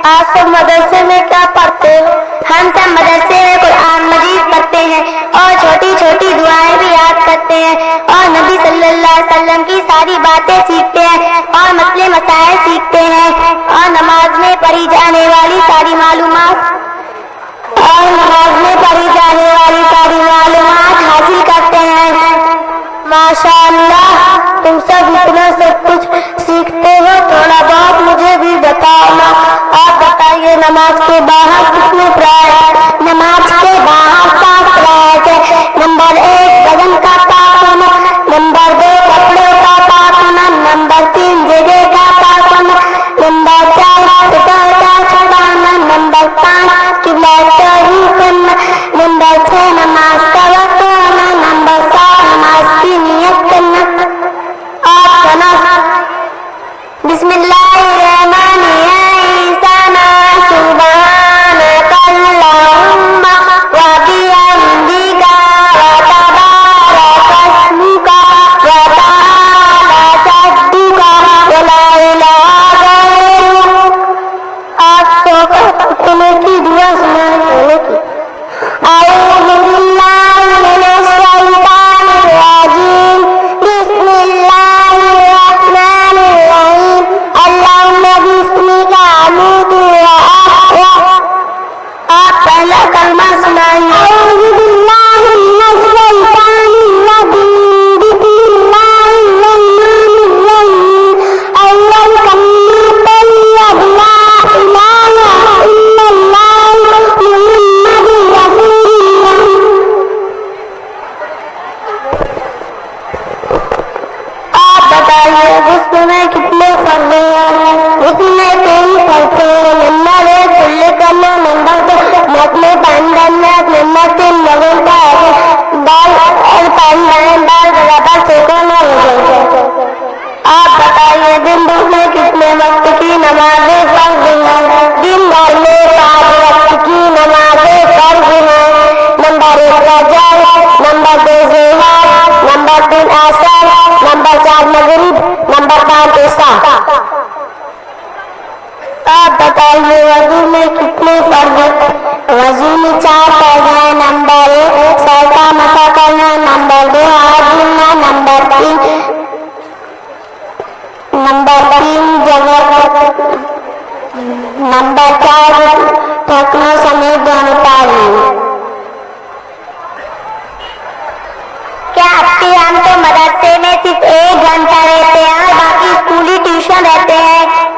आप सब मदरसे में क्या पढ़ते हो? हम सब मदरसे में कुरान मजीद पढ़ते हैं और छोटी छोटी दुआएं भी याद करते हैं और नबी सल्लल्लाहु अलैहि वसल्लम की सारी बातें सीखते हैं और मसले मसाइल सीखते हैं और नमाज में पढ़ी जाने वाली सारी मालूमात हासिल करते हैं। माशाअल्लाह, तुम सब इतना सब कुछ सीखते हो, थोड़ा बहुत मुझे भी बताओ ना। आप बताइए, नमाज के बाहर कितने प्राइज? नमाज के बाहर 7 प्राइज है। नंबर 1 बदन का पाक होना, नंबर 2 कपड़ों का पाक होना, नंबर 3 जगह का पाक होना, नंबर 4 फितर का छुड़ाना, नंबर 5 किबला तहरीर करना, नंबर 6 नमाज का वक्त होना, नंबर 7 नमाज की नियत करना। आप सुना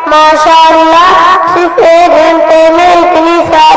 माशाअल्लाह, सिर्फ 1 घंटे में इतनी सारी